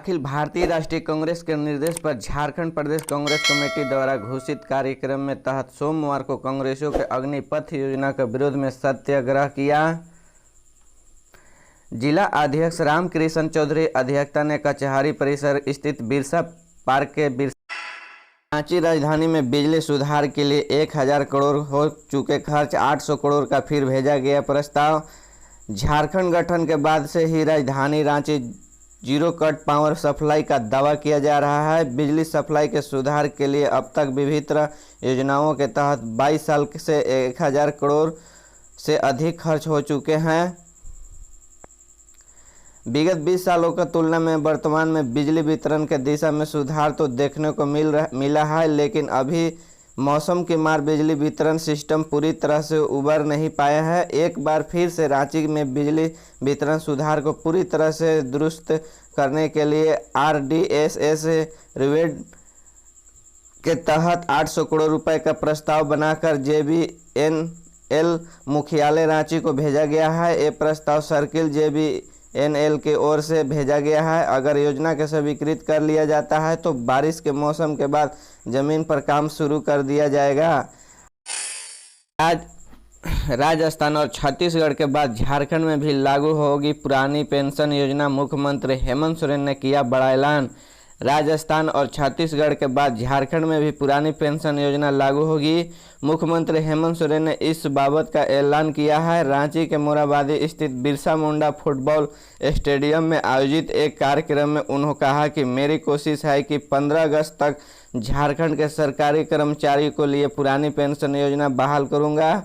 अखिल भारतीय राष्ट्रीय कांग्रेस के निर्देश पर झारखंड प्रदेश कांग्रेस कमेटी द्वारा घोषित कार्यक्रम में तहत सोमवार को कांग्रेसियों के अग्निपथ योजना के विरोध में सत्याग्रह किया। जिला अध्यक्ष रामकृष्ण चौधरी अध्यक्षता ने कचहरी परिसर स्थित बिरसा पार्क के रांची राजधानी में बिजली सुधार के लिए 1000 करोड़ हो चुके खर्च 800 करोड़ का फिर भेजा गया प्रस्ताव। झारखंड गठन के बाद से ही राजधानी Ranchi zero cut power supply का दावा किया जा रहा है। बिजली सप्लाई के सुधार के लिए अब तक विभिन्न योजनाओं के तहत 22 साल से 1000 करोड़ से अधिक खर्च हो चुके हैं। विगत 20 सालों की तुलना में वर्तमान में बिजली वितरण के दिशा में सुधार तो देखने को मिला है, लेकिन अभी मौसम की मार बिजली वितरण सिस्टम पूरी तरह से उबर नहीं पाया है। एक बार फिर से रांची में बिजली वितरण सुधार को पूरी तरह से दुरुस्त करने के लिए RDSS रिवेड के तहत 800 करोड़ रुपए का प्रस्ताव बनाकर JBNL मुख्यालय रांची को भेजा गया है। ये प्रस्ताव सर्किल JBNL की ओर से भेजा गया है। अगर योजना के स्वीकृत कर लिया जाता है तो बारिश के मौसम के बाद जमीन पर काम शुरू कर दिया जाएगा। आज राजस्थान और छत्तीसगढ़ के बाद झारखंड में भी लागू होगी पुरानी पेंशन योजना। मुख्यमंत्री हेमंत सोरेन ने किया बड़ा ऐलान। राजस्थान और छत्तीसगढ़ के बाद झारखंड में भी पुरानी पेंशन योजना लागू होगी। मुख्यमंत्री हेमंत सोरेन ने इस बाबत का ऐलान किया है। रांची के मोराबादी स्थित बिरसा मुंडा फुटबॉल स्टेडियम में आयोजित एक कार्यक्रम में उन्होंने कहा कि मेरी कोशिश है कि 15 अगस्त तक झारखंड के सरकारी कर्मचारियों को लिए पुरानी पेंशन योजना बहाल करूंगा।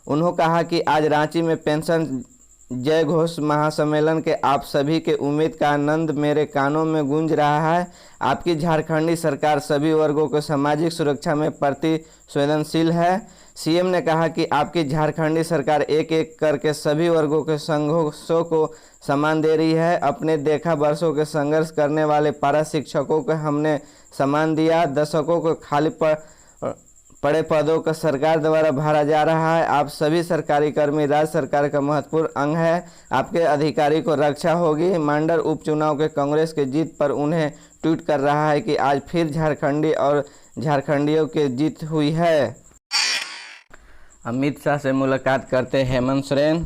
उन्होंने कहा कि आज रांची में पेंशन जय घोष महासम्मेलन के आप सभी के उम्मीद का आनंद मेरे कानों में गूंज रहा है। आपकी झारखंडी सरकार सभी वर्गों को सामाजिक सुरक्षा में प्रति संवेदनशील है। सीएम ने कहा कि आपकी झारखंडी सरकार एक एक करके सभी वर्गों के संघर्षों को सम्मान दे रही है। अपने देखा वर्षों के संघर्ष करने वाले पारा शिक्षकों को हमने सम्मान दिया। दशकों को खाली पड़े पदों का सरकार द्वारा भरा जा रहा है। आप सभी सरकारी कर्मी राज्य सरकार का महत्वपूर्ण अंग है। आपके अधिकारी को रक्षा होगी। मंडल उपचुनाव के कांग्रेस की जीत पर उन्हें ट्वीट कर रहा है कि आज फिर झारखंडी और झारखंडियों की जीत हुई है। अमित शाह से मुलाकात करते हेमंत सोरेन।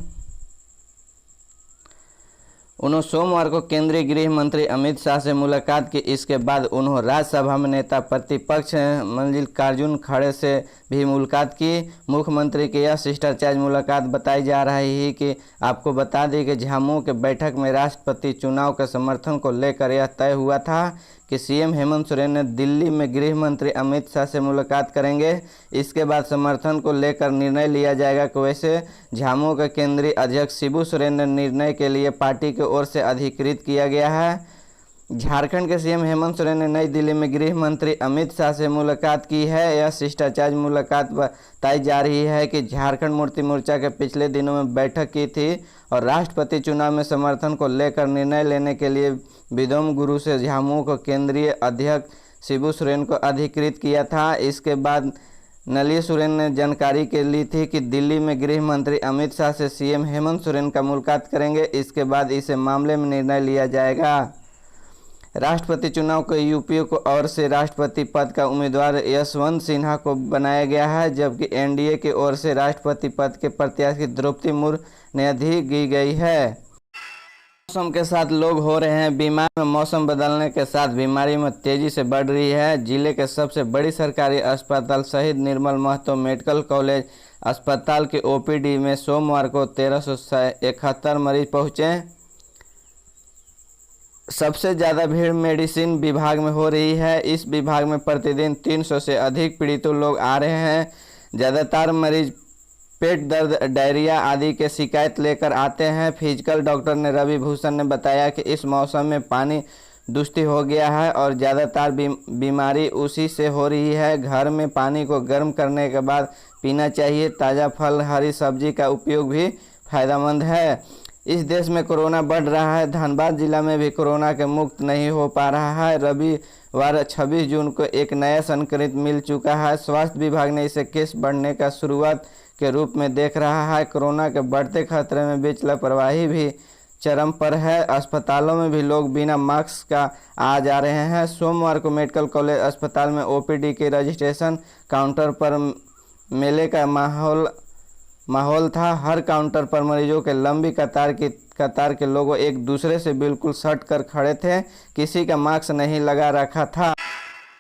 उन्होंने सोमवार को केंद्रीय गृह मंत्री अमित शाह से मुलाकात की। इसके बाद उन्होंने राज्यसभा में नेता प्रतिपक्ष मल्लिकार्जुन खड़गे से भी मुलाकात की। मुख्यमंत्री की यह शिष्टाचार मुलाकात बताई जा रही है कि आपको बता दें कि झामुमो के बैठक में राष्ट्रपति चुनाव के समर्थन को लेकर यह तय हुआ था कि सीएम हेमंत सोरेन ने दिल्ली में गृह मंत्री अमित शाह से मुलाकात करेंगे। इसके बाद समर्थन को लेकर निर्णय लिया जाएगा। वैसे झामुमो के केंद्रीय अध्यक्ष शिबू सोरेन ने निर्णय के लिए पार्टी की ओर से अधिकृत किया गया है। झारखंड के सीएम हेमंत सोरेन ने नई दिल्ली में गृह मंत्री अमित शाह से मुलाकात की है। यह शिष्टाचार मुलाकात बताई जा रही है कि झारखंड मुक्ति मोर्चा के पिछले दिनों में बैठक की थी और राष्ट्रपति चुनाव में समर्थन को लेकर निर्णय लेने के लिए विदोम गुरु से झामुमो को केंद्रीय अध्यक्ष शिबू सोरेन को अधिकृत किया था। इसके बाद नलिनी सोरेन ने जानकारी के ली थी कि दिल्ली में गृह मंत्री अमित शाह से सीएम हेमंत सोरेन का मुलाकात करेंगे। इसके बाद इस मामले में निर्णय लिया जाएगा। राष्ट्रपति चुनाव को यूपी को ओर से राष्ट्रपति पद का उम्मीदवार यशवंत सिन्हा को बनाया गया है, जबकि एनडीए की ओर से राष्ट्रपति पद के प्रत्याशी द्रौपदी मुर्मू ने अधिक की गई है। मौसम के साथ लोग हो रहे हैं बीमार। मौसम बदलने के साथ बीमारी में तेजी से बढ़ रही है। जिले के सबसे बड़ी सरकारी अस्पताल शहीद निर्मल महतो मेडिकल कॉलेज अस्पताल के ओपीडी में सोमवार को 1371 मरीज पहुंचे। सबसे ज़्यादा भीड़ मेडिसिन विभाग में हो रही है। इस विभाग में प्रतिदिन 300 से अधिक पीड़ित लोग आ रहे हैं। ज़्यादातर मरीज पेट दर्द, डायरिया आदि के शिकायत लेकर आते हैं। फिजिकल डॉक्टर ने रवि भूषण ने बताया कि इस मौसम में पानी दूषित हो गया है और ज़्यादातर बीमारी उसी से हो रही है। घर में पानी को गर्म करने के बाद पीना चाहिए। ताज़ा फल, हरी सब्जी का उपयोग भी फायदेमंद है। इस देश में कोरोना बढ़ रहा है। धनबाद जिला में भी कोरोना के मुक्त नहीं हो पा रहा है। रविवार 26 जून को एक नया संक्रमित मिल चुका है। स्वास्थ्य विभाग ने इसे केस बढ़ने का शुरुआत के रूप में देख रहा है। कोरोना के बढ़ते खतरे में बीच लापरवाही भी चरम पर है। अस्पतालों में भी लोग बिना मास्क का आ जा रहे हैं। सोमवार को मेडिकल कॉलेज अस्पताल में ओपीडी के रजिस्ट्रेशन काउंटर पर मेले का माहौल था। हर काउंटर पर मरीजों के लंबी कतार के लोग एक दूसरे से बिल्कुल सट कर खड़े थे। किसी का मास्क नहीं लगा रखा था।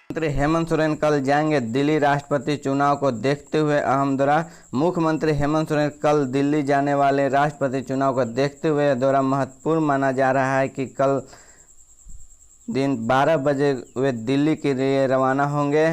मुख्यमंत्री हेमंत सोरेन कल जाएंगे दिल्ली। राष्ट्रपति चुनाव को देखते हुए अहम दौरा। मुख्यमंत्री हेमंत सोरेन कल दिल्ली जाने वाले राष्ट्रपति चुनाव को देखते हुए दौरा महत्वपूर्ण माना जा रहा है कि कल दिन 12 बजे वे दिल्ली के लिए रवाना होंगे।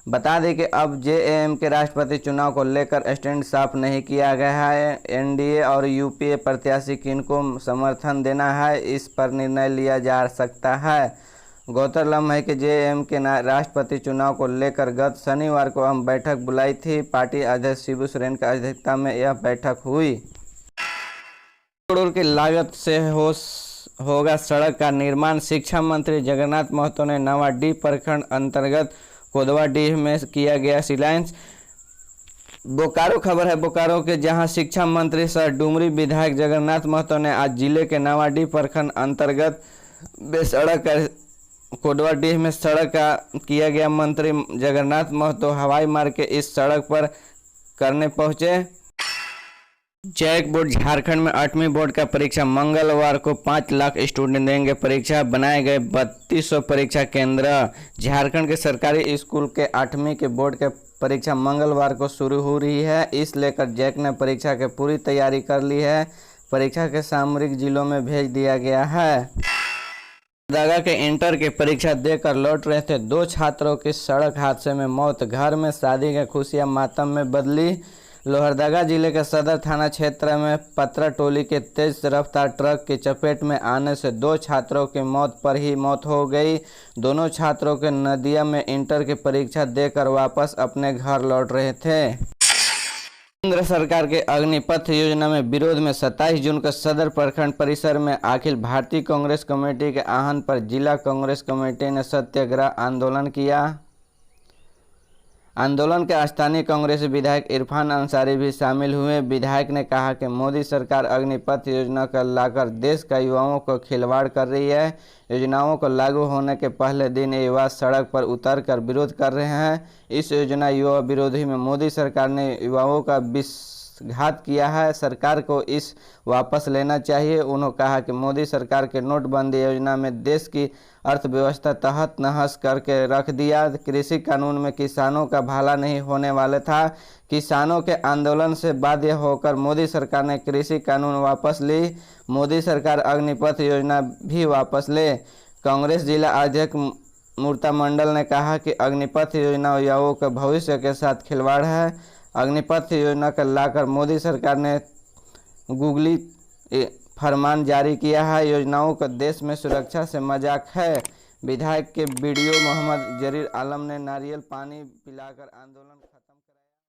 बता दें कि अब जेएम के राष्ट्रपति चुनाव को लेकर स्टैंड साफ नहीं किया गया है। एनडीए और यूपीए प्रत्याशी किनको समर्थन देना है, इस पर निर्णय लिया जा सकता है। गौरतलब है कि जेएम के राष्ट्रपति चुनाव को लेकर गत शनिवार को हम बैठक बुलाई थी। पार्टी अध्यक्ष शिबू सोरेन की अध्यक्षता में यह बैठक हुई। करोड़ की लागत से होगा सड़क का निर्माण। शिक्षा मंत्री जगन्नाथ महतो ने नवाडीह प्रखंड अंतर्गत कोदवाडीह में किया गया शिलान्यास। बोकारो खबर है बोकारो के, जहां शिक्षा मंत्री सह डुमरी विधायक जगन्नाथ महतो ने आज जिले के नवाडीह प्रखंड अंतर्गत बेसड़क कोदवाडीह में सड़क का किया गया। मंत्री जगन्नाथ महतो हवाई मार्ग के इस सड़क पर करने पहुंचे। जैक बोर्ड झारखंड में 8वीं बोर्ड का परीक्षा मंगलवार को 5 लाख स्टूडेंट देंगे परीक्षा। बनाए गए 3200 परीक्षा केंद्र। झारखंड के सरकारी स्कूल के 8वीं के बोर्ड के परीक्षा मंगलवार को शुरू हो रही है। इस लेकर जैक ने परीक्षा की पूरी तैयारी कर ली है। परीक्षा के सामरिक जिलों में भेज दिया गया है। लोहरदगा के इंटर की परीक्षा देकर लौट रहे थे 2 छात्रों की सड़क हादसे में मौत। घर में शादी की खुशियां मातम में बदली। लोहरदगा जिले के सदर थाना क्षेत्र में पतरा टोली के तेज रफ्तार ट्रक की चपेट में आने से 2 छात्रों की मौत पर ही मौत हो गई। दोनों छात्रों के नदिया में इंटर की परीक्षा देकर वापस अपने घर लौट रहे थे। केंद्र सरकार के अग्निपथ योजना में विरोध में 27 जून को सदर प्रखंड परिसर में अखिल भारतीय कांग्रेस कमेटी के आह्वान पर जिला कांग्रेस कमेटी ने सत्याग्रह आंदोलन किया। आंदोलन के स्थानीय कांग्रेस विधायक इरफान अंसारी भी शामिल हुए। विधायक ने कहा कि मोदी सरकार अग्निपथ योजना का लाकर देश का युवाओं को खिलवाड़ कर रही है। योजनाओं को लागू होने के पहले दिन युवा सड़क पर उतरकर विरोध कर रहे हैं। इस योजना युवा विरोधी में मोदी सरकार ने युवाओं का विश्वासघात किया है। सरकार को इस वापस लेना चाहिए। उन्होंने कहा कि मोदी सरकार के नोटबंदी योजना में देश की अर्थव्यवस्था तहत नहस करके रख दिया। कृषि कानून में किसानों का भला नहीं होने वाला था। किसानों के आंदोलन से बाध्य होकर मोदी सरकार ने कृषि कानून वापस ली। मोदी सरकार अग्निपथ योजना भी वापस ले। कांग्रेस जिला अध्यक्ष मूर्ता मंडल ने कहा कि अग्निपथ योजना युवाओं के भविष्य के साथ खिलवाड़ है। अग्निपथ योजना का लाकर मोदी सरकार ने गूगली फरमान जारी किया है। योजनाओं का देश में सुरक्षा से मजाक है। विधायक के वीडियो मोहम्मद जरीर आलम ने नारियल पानी पिलाकर आंदोलन